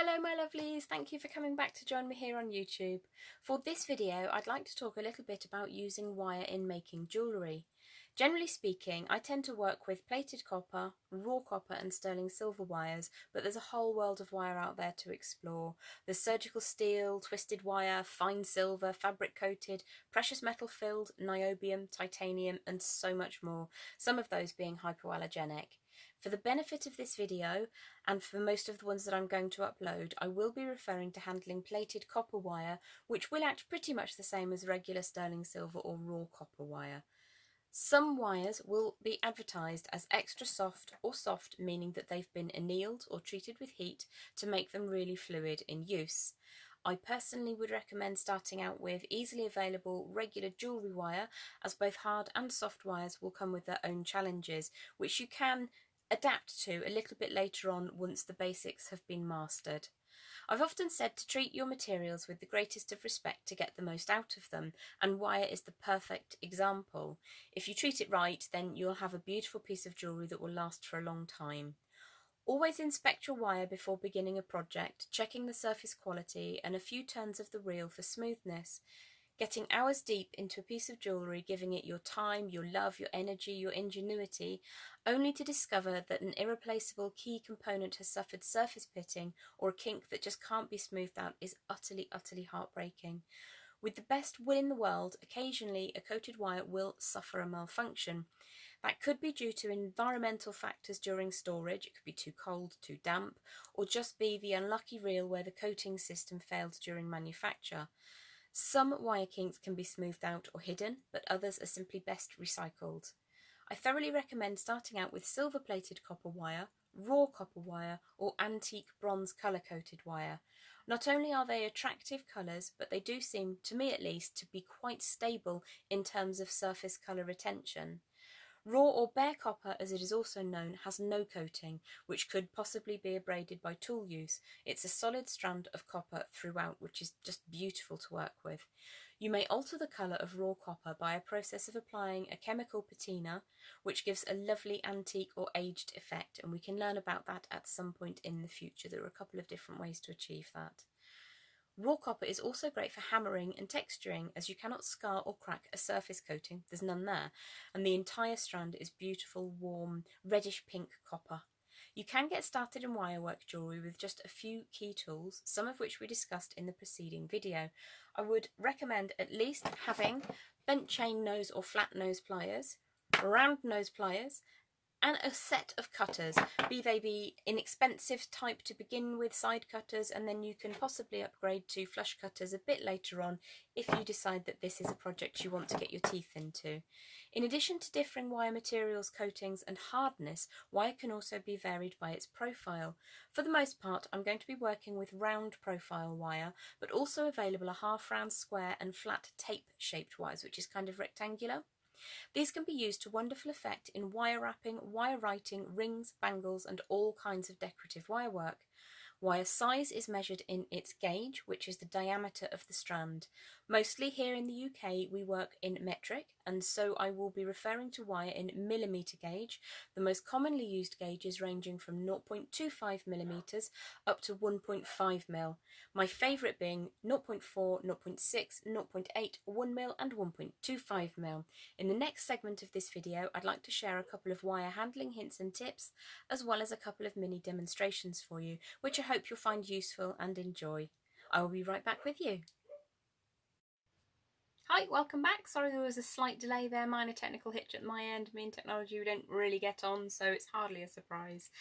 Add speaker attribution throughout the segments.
Speaker 1: Hello my lovelies, thank you for coming back to join me here on YouTube. For this video I'd like to talk a little bit about using wire in making jewellery. Generally speaking, I tend to work with plated copper, raw copper and sterling silver wires, but there's a whole world of wire out there to explore. There's surgical steel, twisted wire, fine silver, fabric coated, precious metal filled, niobium, titanium and so much more, some of those being hypoallergenic. For the benefit of this video, and for most of the ones that I'm going to upload, I will be referring to handling plated copper wire, which will act pretty much the same as regular sterling silver or raw copper wire. Some wires will be advertised as extra soft or soft, meaning that they've been annealed or treated with heat to make them really fluid in use. I personally would recommend starting out with easily available regular jewellery wire, as both hard and soft wires will come with their own challenges, which you can adapt to a little bit later on once the basics have been mastered. I've often said to treat your materials with the greatest of respect to get the most out of them, and wire is the perfect example. If you treat it right, then you'll have a beautiful piece of jewellery that will last for a long time. Always inspect your wire before beginning a project, checking the surface quality and a few turns of the reel for smoothness. Getting hours deep into a piece of jewellery, giving it your time, your love, your energy, your ingenuity, only to discover that an irreplaceable key component has suffered surface pitting or a kink that just can't be smoothed out is utterly, utterly heartbreaking. With the best will in the world, occasionally a coated wire will suffer a malfunction. That could be due to environmental factors during storage, it could be too cold, too damp, or just be the unlucky reel where the coating system failed during manufacture. Some wire kinks can be smoothed out or hidden, but others are simply best recycled. I thoroughly recommend starting out with silver-plated copper wire, raw copper wire, or antique bronze colour-coated wire. Not only are they attractive colours, but they do seem, to me at least, to be quite stable in terms of surface colour retention. Raw or bare copper, as it is also known, has no coating, which could possibly be abraded by tool use. It's a solid strand of copper throughout, which is just beautiful to work with. You may alter the colour of raw copper by a process of applying a chemical patina, which gives a lovely antique or aged effect, and we can learn about that at some point in the future. There are a couple of different ways to achieve that. Raw copper is also great for hammering and texturing, as you cannot scar or crack a surface coating, there's none there, and the entire strand is beautiful, warm, reddish pink copper. You can get started in wirework jewellery with just a few key tools, some of which we discussed in the preceding video. I would recommend at least having bent chain nose or flat nose pliers, round nose pliers, and a set of cutters, be they be inexpensive type to begin with, side cutters, and then you can possibly upgrade to flush cutters a bit later on if you decide that this is a project you want to get your teeth into. In addition to differing wire materials, coatings and hardness, wire can also be varied by its profile. For the most part, I'm going to be working with round profile wire, but also available are half round, square and flat tape shaped wires, which is kind of rectangular. These can be used to wonderful effect in wire wrapping, wire writing, rings, bangles and all kinds of decorative wire work. Wire size is measured in its gauge, which is the diameter of the strand. Mostly here in the UK we work in metric, and so I will be referring to wire in millimetre gauge, the most commonly used gauges ranging from 0.25mm up to 1.5mm. My favourite being 0.4, 0.6, 0.8, 1mm and 1.25mm. In the next segment of this video I'd like to share a couple of wire handling hints and tips, as well as a couple of mini demonstrations for you, which I hope you'll find useful and enjoy. I will be right back with you. Hi, welcome back. Sorry there was a slight delay there, minor technical hitch at my end. Me and technology, we don't really get on, so it's hardly a surprise.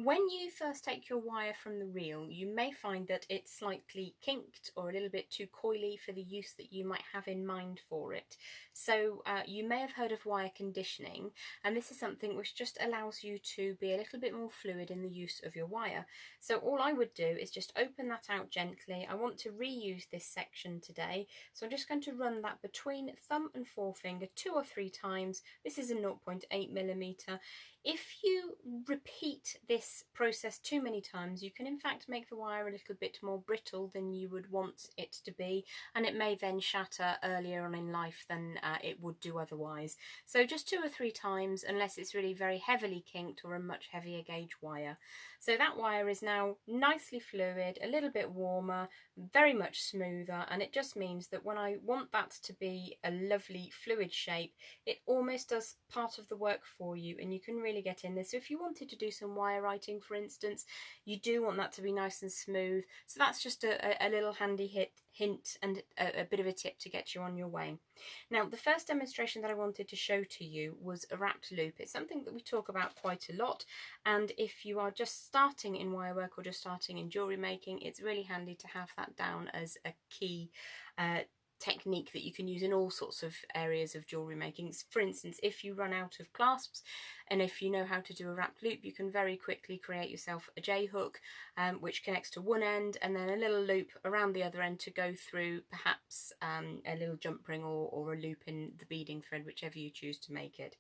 Speaker 1: When you first take your wire from the reel, you may find that it's slightly kinked or a little bit too coily for the use that you might have in mind for it. So you may have heard of wire conditioning, and this is something which just allows you to be a little bit more fluid in the use of your wire. So all I would do is just open that out gently. I want to reuse this section today, so I'm just going to run that between thumb and forefinger 2 or 3 times. This is a 0.8mm. If you repeat this process too many times, you can in fact make the wire a little bit more brittle than you would want it to be, and it may then shatter earlier on in life than it would do otherwise. So just 2 or 3 times, unless it's really very heavily kinked or a much heavier gauge wire. So that wire is now nicely fluid, a little bit warmer, very much smoother, and it just means that when I want that to be a lovely fluid shape, it almost does part of the work for you, and you can really get in there. So if you wanted to do some wire writing, for instance, you do want that to be nice and smooth. So that's just a little handy hint and a bit of a tip to get you on your way. Now, the first demonstration that I wanted to show to you was a wrapped loop. It's something that we talk about quite a lot, and if you are just starting in wire work or just starting in jewellery making, it's really handy to have that down as a key technique that you can use in all sorts of areas of jewellery making. For instance, if you run out of clasps and if you know how to do a wrapped loop, you can very quickly create yourself a J-hook which connects to one end and then a little loop around the other end to go through perhaps a little jump ring or a loop in the beading thread, whichever you choose to make it.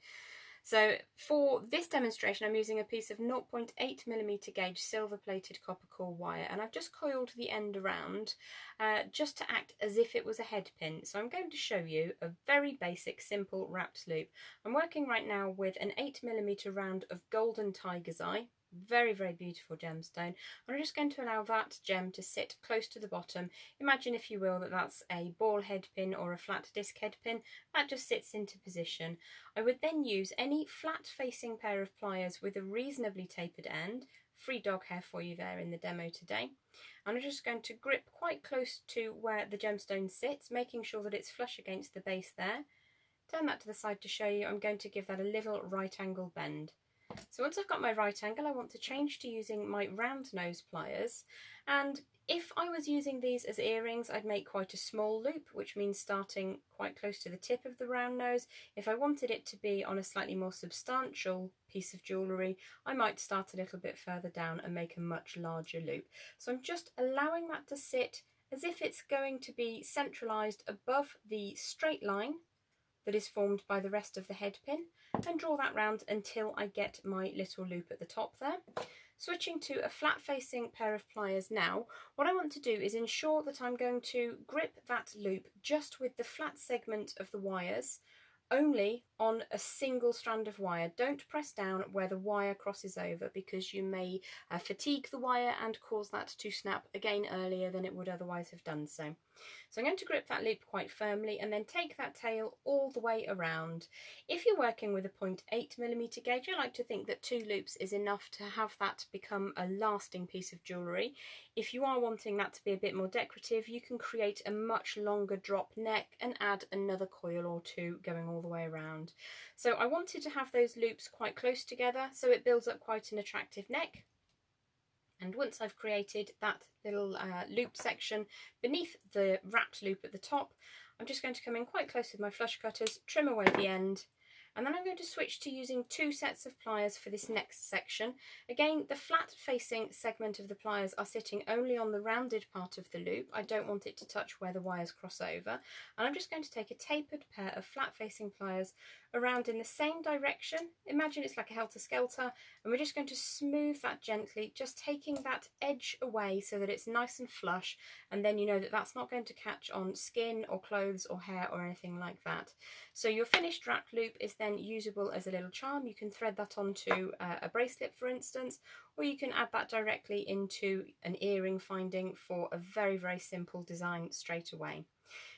Speaker 1: So for this demonstration, I'm using a piece of 0.8mm gauge silver plated copper core wire, and I've just coiled the end around just to act as if it was a head pin. So I'm going to show you a very basic simple wrapped loop. I'm working right now with an 8mm round of golden tiger's eye. Very, very beautiful gemstone. I'm just going to allow that gem to sit close to the bottom. Imagine, if you will, that that's a ball head pin or a flat disc head pin. That just sits into position. I would then use any flat facing pair of pliers with a reasonably tapered end. Free dog hair for you there in the demo today. I'm just going to grip quite close to where the gemstone sits, making sure that it's flush against the base there. Turn that to the side to show you. I'm going to give that a little right angle bend. So once I've got my right angle, I want to change to using my round nose pliers, and if I was using these as earrings, I'd make quite a small loop, which means starting quite close to the tip of the round nose. If I wanted it to be on a slightly more substantial piece of jewellery, I might start a little bit further down and make a much larger loop. So I'm just allowing that to sit as if it's going to be centralised above the straight line that is formed by the rest of the head pin, and draw that round until I get my little loop at the top there. Switching to a flat facing pair of pliers now, what I want to do is ensure that I'm going to grip that loop just with the flat segment of the wires, only on a single strand of wire. Don't press down where the wire crosses over, because you may fatigue the wire and cause that to snap again earlier than it would otherwise have done so. So I'm going to grip that loop quite firmly and then take that tail all the way around. If you're working with a 0.8mm gauge, I like to think that 2 loops is enough to have that become a lasting piece of jewellery. If you are wanting that to be a bit more decorative, you can create a much longer drop neck and add another coil or 2 going all the way around. So I wanted to have those loops quite close together so it builds up quite an attractive neck. And once I've created that little loop section beneath the wrapped loop at the top, I'm just going to come in quite close with my flush cutters, trim away the end, and then I'm going to switch to using 2 sets of pliers for this next section. Again, the flat facing segment of the pliers are sitting only on the rounded part of the loop. I don't want it to touch where the wires cross over, and I'm just going to take a tapered pair of flat facing pliers around in the same direction. Imagine it's like a helter-skelter, and we're just going to smooth that gently, just taking that edge away so that it's nice and flush, and then you know that that's not going to catch on skin or clothes or hair or anything like that. So your finished wrapped loop is then usable as a little charm. You can thread that onto a bracelet, for instance, or you can add that directly into an earring finding for a very, very simple design straight away.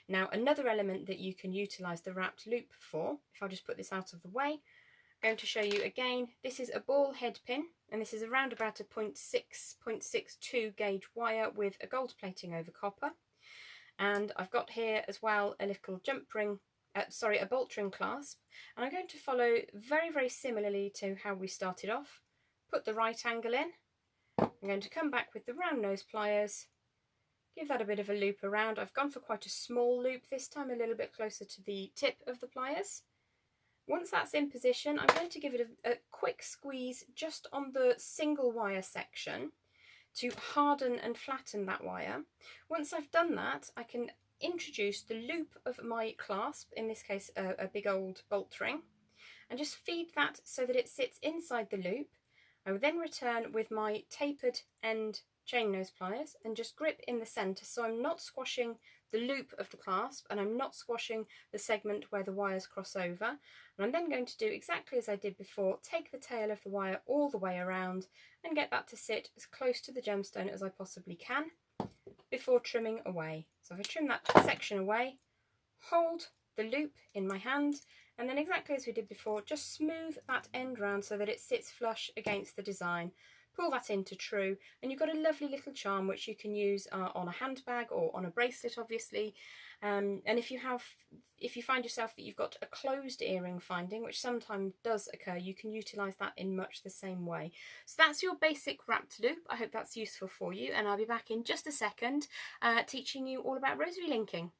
Speaker 1: Now, another element that you can utilise the wrapped loop for, if I just put this out of the way, I'm going to show you again. This is a ball head pin, and this is around about a 0.6-0.62 gauge wire with a gold plating over copper. And I've got here as well a little jump ring, a bolt ring clasp, and I'm going to follow very, very similarly to how we started off. Put the right angle in. I'm going to come back with the round nose pliers, give that a bit of a loop around. I've gone for quite a small loop this time, a little bit closer to the tip of the pliers. Once that's in position, I'm going to give it a quick squeeze just on the single wire section to harden and flatten that wire. Once I've done that, I can introduce the loop of my clasp, in this case a big old bolt ring, and just feed that so that it sits inside the loop. I will then return with my tapered end chain nose pliers and just grip in the centre, so I'm not squashing the loop of the clasp and I'm not squashing the segment where the wires cross over. And I'm then going to do exactly as I did before, take the tail of the wire all the way around and get that to sit as close to the gemstone as I possibly can before trimming away. So if I trim that section away, hold the loop in my hand, and then exactly as we did before, just smooth that end round so that it sits flush against the design. Pull that into true, and you've got a lovely little charm which you can use on a handbag or on a bracelet, obviously. And if you find yourself that you've got a closed earring finding, which sometimes does occur, you can utilise that in much the same way. So that's your basic wrapped loop. I hope that's useful for you, and I'll be back in just a second teaching you all about rosary linking.